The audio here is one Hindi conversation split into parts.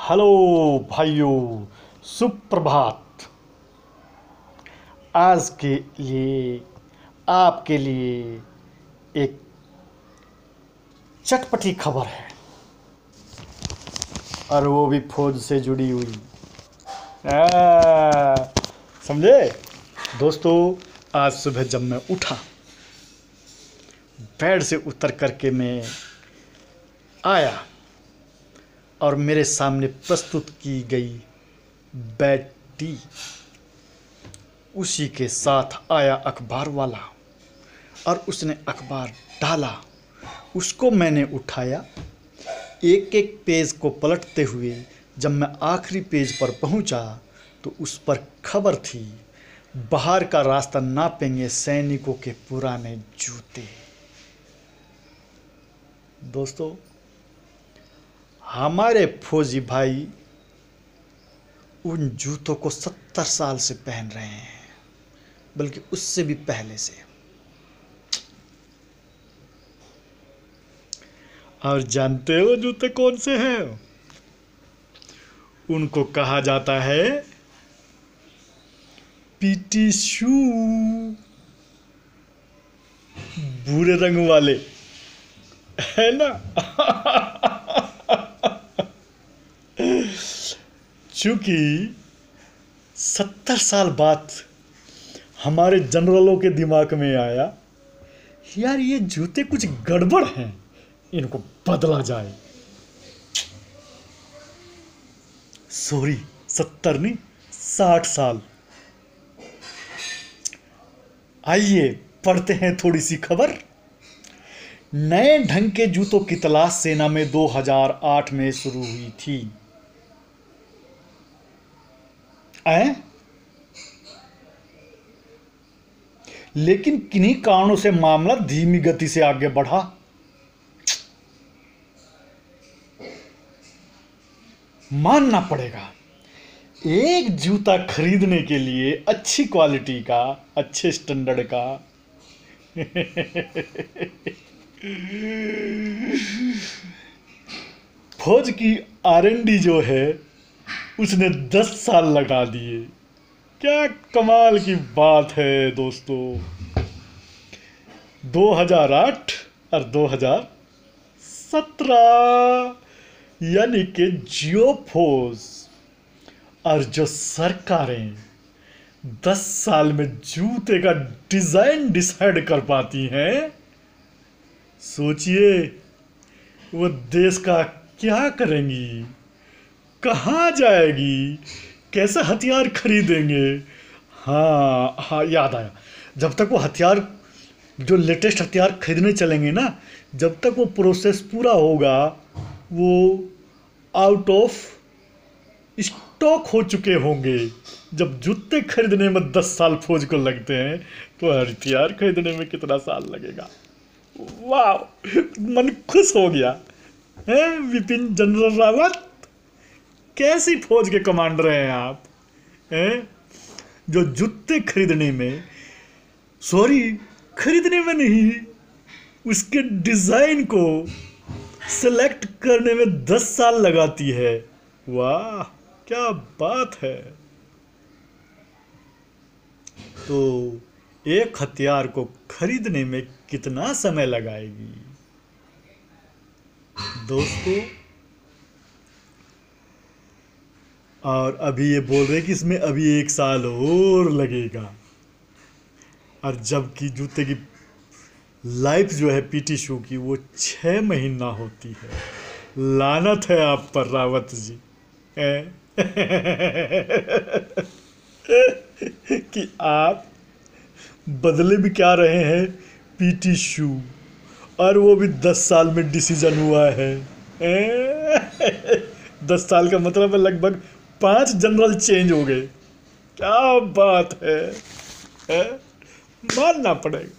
हेलो भाइयों, सुप्रभात। आज के लिए आपके लिए एक चटपटी खबर है और वो भी फौज से जुड़ी हुई। आ, समझे दोस्तों। आज सुबह जब मैं उठा, बेड से उतर करके मैं आया और मेरे सामने प्रस्तुत की गई बेड टी, उसी के साथ आया अखबार वाला और उसने अखबार डाला। उसको मैंने उठाया, एक एक पेज को पलटते हुए जब मैं आखिरी पेज पर पहुंचा तो उस पर खबर थी, बाहर का रास्ता नापेंगे सैनिकों के पुराने जूते। दोस्तों, हमारे फौजी भाई उन जूतों को 70 साल से पहन रहे हैं, बल्कि उससे भी पहले से। और जानते हो जूते कौन से हैं? उनको कहा जाता है पीटी शू, भूरे रंग वाले, है ना। चूंकि 70 साल बाद हमारे जनरलों के दिमाग में आया, यार ये जूते कुछ गड़बड़ हैं, इनको बदला जाए। सॉरी, 70 नहीं, 60 साल। आइए पढ़ते हैं थोड़ी सी खबर। नए ढंग के जूतों की तलाश सेना में 2008 में शुरू हुई थी। लेकिन किन्हीं कारणों से मामला धीमी गति से आगे बढ़ा। मानना पड़ेगा, एक जूता खरीदने के लिए अच्छी क्वालिटी का, अच्छे स्टैंडर्ड का फौज की R&D जो है उसने 10 साल लगा दिए। क्या कमाल की बात है दोस्तों। 2008 और 2017, यानी कि जियो फौज और जो सरकारें 10 साल में जूते का डिजाइन डिसाइड कर पाती हैं, सोचिए वो देश का क्या करेंगी, कहाँ जाएगी, कैसे हथियार खरीदेंगे। हाँ हाँ, याद आया, जब तक वो हथियार, जो लेटेस्ट हथियार खरीदने चलेंगे ना, जब तक वो प्रोसेस पूरा होगा, वो आउट ऑफ स्टॉक हो चुके होंगे। जब जूते खरीदने में 10 साल फौज को लगते हैं, तो हथियार खरीदने में कितना साल लगेगा। वाह, मन खुश हो गया है। विपिन जनरल रावत, कैसी फौज के कमांडर हैं आप, हैं? जो जूते खरीदने में, सॉरी खरीदने में नहीं, उसके डिजाइन को सिलेक्ट करने में 10 साल लगाती है। वाह क्या बात है। तो एक हथियार को खरीदने में कितना समय लगाएगी दोस्तों। और अभी ये बोल रहे कि इसमें अभी 1 साल और लगेगा, और जबकि जूते की लाइफ जो है पीटी शू की, वो 6 महीना होती है। लानत है आप पर रावत जी, कि आप बदले भी क्या रहे हैं पीटी शू, और वो भी 10 साल में डिसीजन हुआ है। 10 साल का मतलब है लगभग 5 जनरल चेंज हो गए। क्या बात है? मानना पड़ेगा,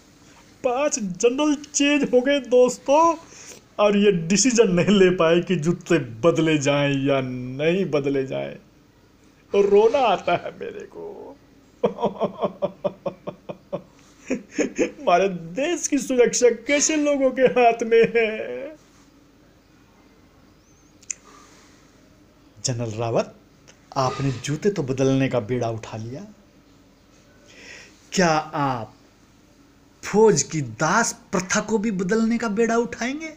5 जनरल चेंज हो गए दोस्तों, और ये डिसीजन नहीं ले पाए कि जूते बदले जाएं या नहीं बदले जाएं। और रोना आता है मेरे को। हमारे देश की सुरक्षा कैसे लोगों के हाथ में है। जनरल रावत, आपने जूते तो बदलने का बीड़ा उठा लिया, क्या आप फौज की दास प्रथा को भी बदलने का बेड़ा उठाएंगे?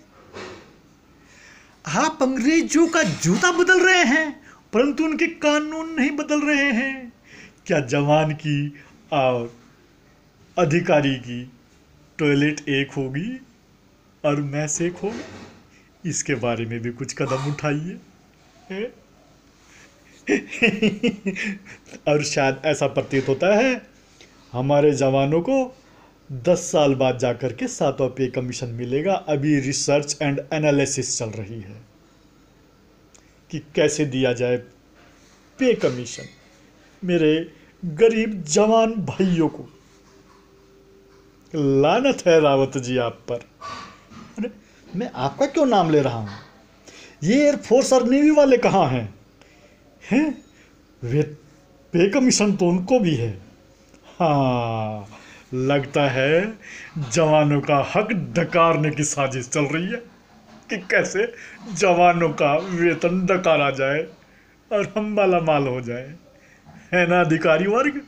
आप अंग्रेजों का जूता बदल रहे हैं परंतु उनके कानून नहीं बदल रहे हैं। क्या जवान की और अधिकारी की टॉयलेट एक होगी और मैस एक होगा? इसके बारे में भी कुछ कदम उठाइए। और शायद ऐसा प्रतीत होता है हमारे जवानों को 10 साल बाद जाकर के 7वां पे कमीशन मिलेगा। अभी रिसर्च एंड एनालिसिस चल रही है कि कैसे दिया जाए पे कमीशन मेरे गरीब जवान भाइयों को। लानत है रावत जी आप पर। अरे मैं आपका क्यों नाम ले रहा हूं? ये एयरफोर्स और नेवी वाले कहाँ हैं? वे पे कमीशन तो उनको भी है। हाँ, लगता है जवानों का हक डकारने की साजिश चल रही है कि कैसे जवानों का वेतन डकारा जाए और हम माला माल हो जाए, है ना अधिकारी वर्ग?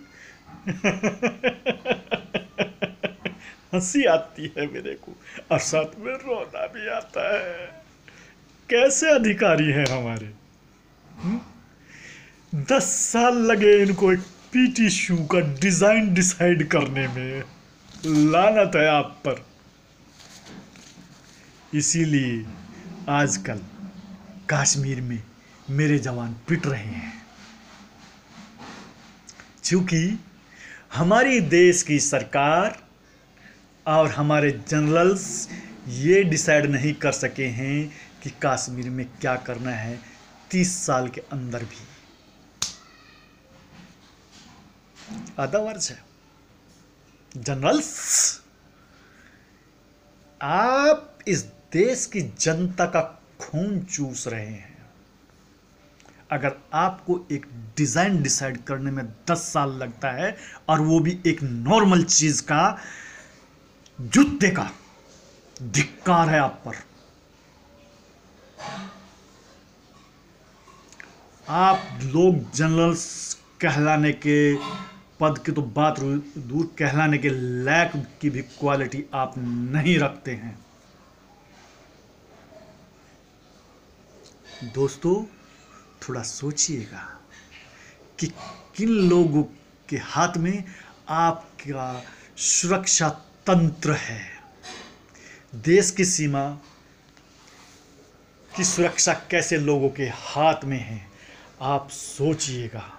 हंसी आती है मेरे को और साथ में रोना भी आता है। कैसे अधिकारी हैं हमारे? 10 साल लगे इनको एक पीटी शू का डिजाइन डिसाइड करने में। लानत है आप पर। इसीलिए आजकल कश्मीर में मेरे जवान पिट रहे हैं, क्योंकि हमारी देश की सरकार और हमारे जनरल्स ये डिसाइड नहीं कर सके हैं कि कश्मीर में क्या करना है 30 साल के अंदर भी। अदरवाइज है जनरल्स, आप इस देश की जनता का खून चूस रहे हैं। अगर आपको एक डिजाइन डिसाइड करने में 10 साल लगता है और वो भी एक नॉर्मल चीज का, जूते का, धिक्कार है आप पर। आप लोग जनरल्स कहलाने के पद की तो बात दूर, कहलाने के लायक की भी क्वालिटी आप नहीं रखते हैं। दोस्तों, थोड़ा सोचिएगा कि किन लोगों के हाथ में आपका सुरक्षा तंत्र है। देश की सीमा की सुरक्षा कैसे लोगों के हाथ में है, आप सोचिएगा।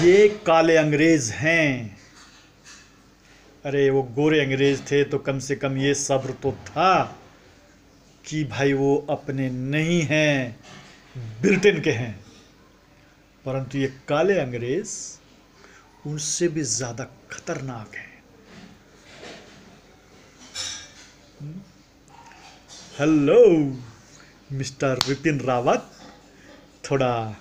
ये काले अंग्रेज हैं। अरे वो गोरे अंग्रेज थे तो कम से कम ये सब्र तो था कि भाई वो अपने नहीं हैं, ब्रिटेन के हैं। परंतु ये काले अंग्रेज उनसे भी ज्यादा खतरनाक हैं। हेलो मिस्टर विपिन रावत, थोड़ा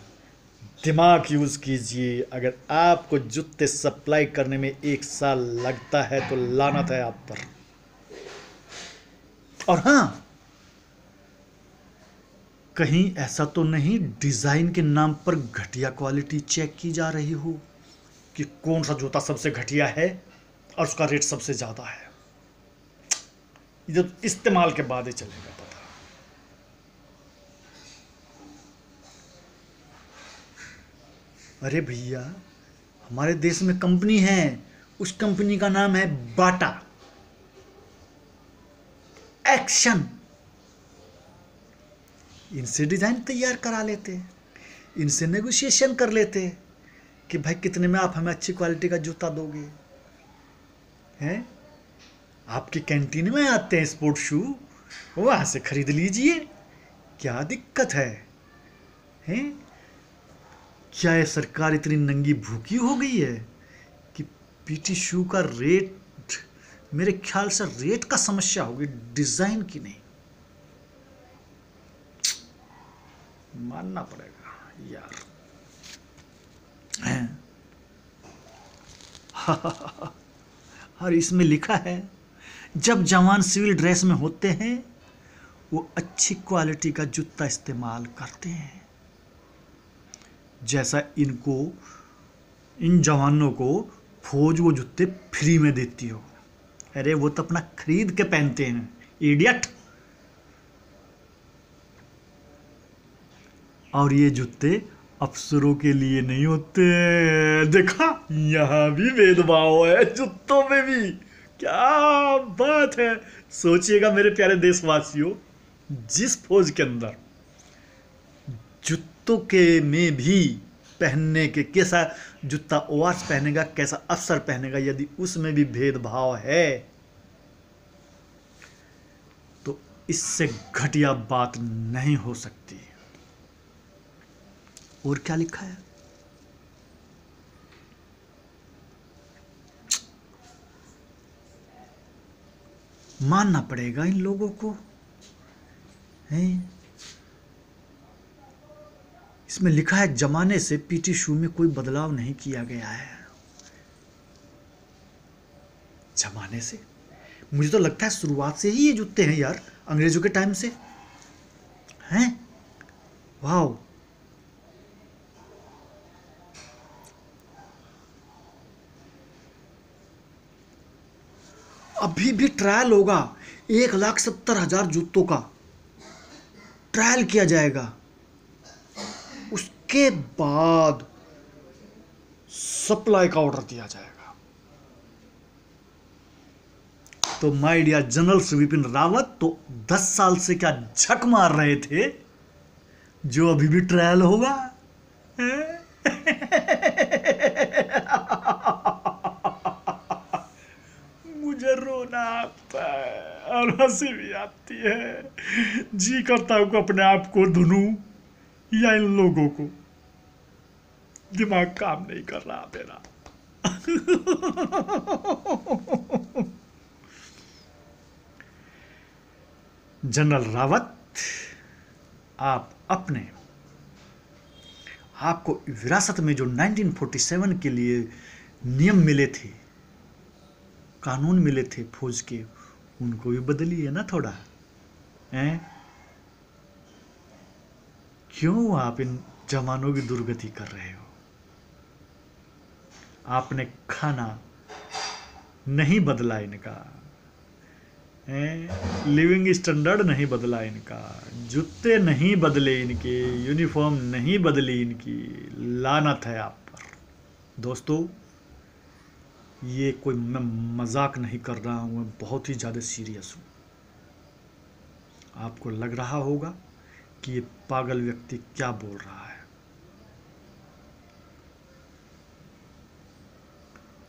दिमाग यूज कीजिए। अगर आपको जूते सप्लाई करने में 1 साल लगता है तो लानत है आप पर। और हां, कहीं ऐसा तो नहीं डिजाइन के नाम पर घटिया क्वालिटी चेक की जा रही हो कि कौन सा जूता सबसे घटिया है और उसका रेट सबसे ज्यादा है? ये तो इस्तेमाल के बाद ही चलेगा पता। अरे भैया, हमारे देश में कंपनी है, उस कंपनी का नाम है बाटा एक्शन। इनसे डिजाइन तैयार करा लेते, इनसे नेगोशिएशन कर लेते कि भाई कितने में आप हमें अच्छी क्वालिटी का जूता दोगे। हैं, आपकी कैंटीन में आते हैं स्पोर्ट शू, वहां से खरीद लीजिए, क्या दिक्कत है? हैं, क्या ये सरकार इतनी नंगी भूखी हो गई है कि पीटी शू का रेट, मेरे ख्याल से रेट का समस्या होगी, डिजाइन की नहीं। मानना पड़ेगा यार। हैं? और इसमें लिखा है जब जवान सिविल ड्रेस में होते हैं वो अच्छी क्वालिटी का जूता इस्तेमाल करते हैं। जैसा इन जवानों को फौज वो जूते फ्री में देती हो। अरे वो तो अपना खरीद के पहनते हैं, इडियट। और ये जूते अफसरों के लिए नहीं होते। देखा, यहां भी भेदभाव है जूतों में भी। क्या बात है। सोचिएगा मेरे प्यारे देशवासियों, जिस फौज के अंदर जूतों के में भी पहनने के, कैसा जूता ओआरएस पहनेगा, कैसा अफसर पहनेगा, यदि उसमें भी भेदभाव है तो इससे घटिया बात नहीं हो सकती। और क्या लिखा है? मानना पड़ेगा इन लोगों को, हैं? इसमें लिखा है जमाने से पीटी शू में कोई बदलाव नहीं किया गया है। जमाने से? मुझे तो लगता है शुरुआत से ही ये जूते हैं यार, अंग्रेजों के टाइम से हैं। वाह। अभी भी ट्रायल होगा, 1,70,000 जूतों का ट्रायल किया जाएगा। उसके बाद सप्लाई का ऑर्डर दिया जाएगा। तो my dear general Vipin Rawat तो 10 साल से क्या झक मार रहे थे, जो अभी भी ट्रायल होगा। मुझे रोना आता है और हंसी भी आती है। जी करता हूं कि अपने आप को धुनूं या इन लोगों को। दिमाग काम नहीं कर रहा मेरा। जनरल रावत, आपको विरासत में जो 1947 के लिए नियम मिले थे, कानून मिले थे फौज के, उनको भी बदलिए ना थोड़ा, हैं? क्यों आप इन जवानों की दुर्गति कर रहे हो? आपने खाना नहीं बदला इनका, लिविंग स्टैंडर्ड नहीं बदला इनका, जूते नहीं बदले इनके, यूनिफॉर्म नहीं बदली इनकी। लानत है आप पर। दोस्तों, ये कोई मैं मजाक नहीं कर रहा हूँ, मैं बहुत ही ज़्यादा सीरियस हूँ। आपको लग रहा होगा कि ये पागल व्यक्ति क्या बोल रहा है,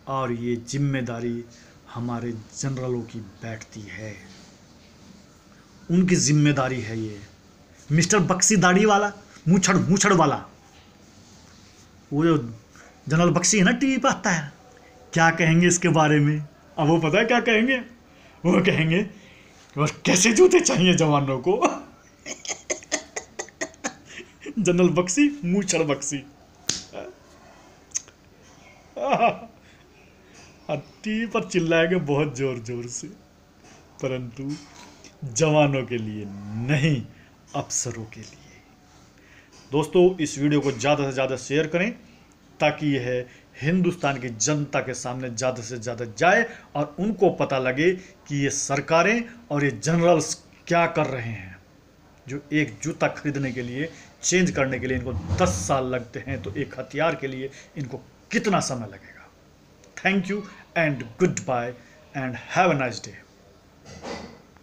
और ये जिम्मेदारी हमारे जनरलों की बैठती है, उनकी जिम्मेदारी है ये। मिस्टर बक्सी दाढ़ी वाला, मूछड़ वाला, वो जो जनरल बक्सी है ना, टीवी पर आता है, क्या कहेंगे इसके बारे में? अब वो पता है क्या कहेंगे? वो कहेंगे और कैसे जूते चाहिए जवानों को। जनरल बक्सी, मूछड़ बक्सी। टीवी पर चिल्लाएंगे बहुत जोर जोर से, परंतु जवानों के लिए नहीं, अफसरों के लिए। दोस्तों, इस वीडियो को ज़्यादा से ज़्यादा शेयर करें ताकि यह हिंदुस्तान की जनता के सामने ज़्यादा से ज़्यादा जाए और उनको पता लगे कि ये सरकारें और ये जनरल्स क्या कर रहे हैं। जो एक जूता खरीदने के लिए, चेंज करने के लिए इनको 10 साल लगते हैं, तो एक हथियार के लिए इनको कितना समय लगेगा। Thank you and goodbye and have a nice day.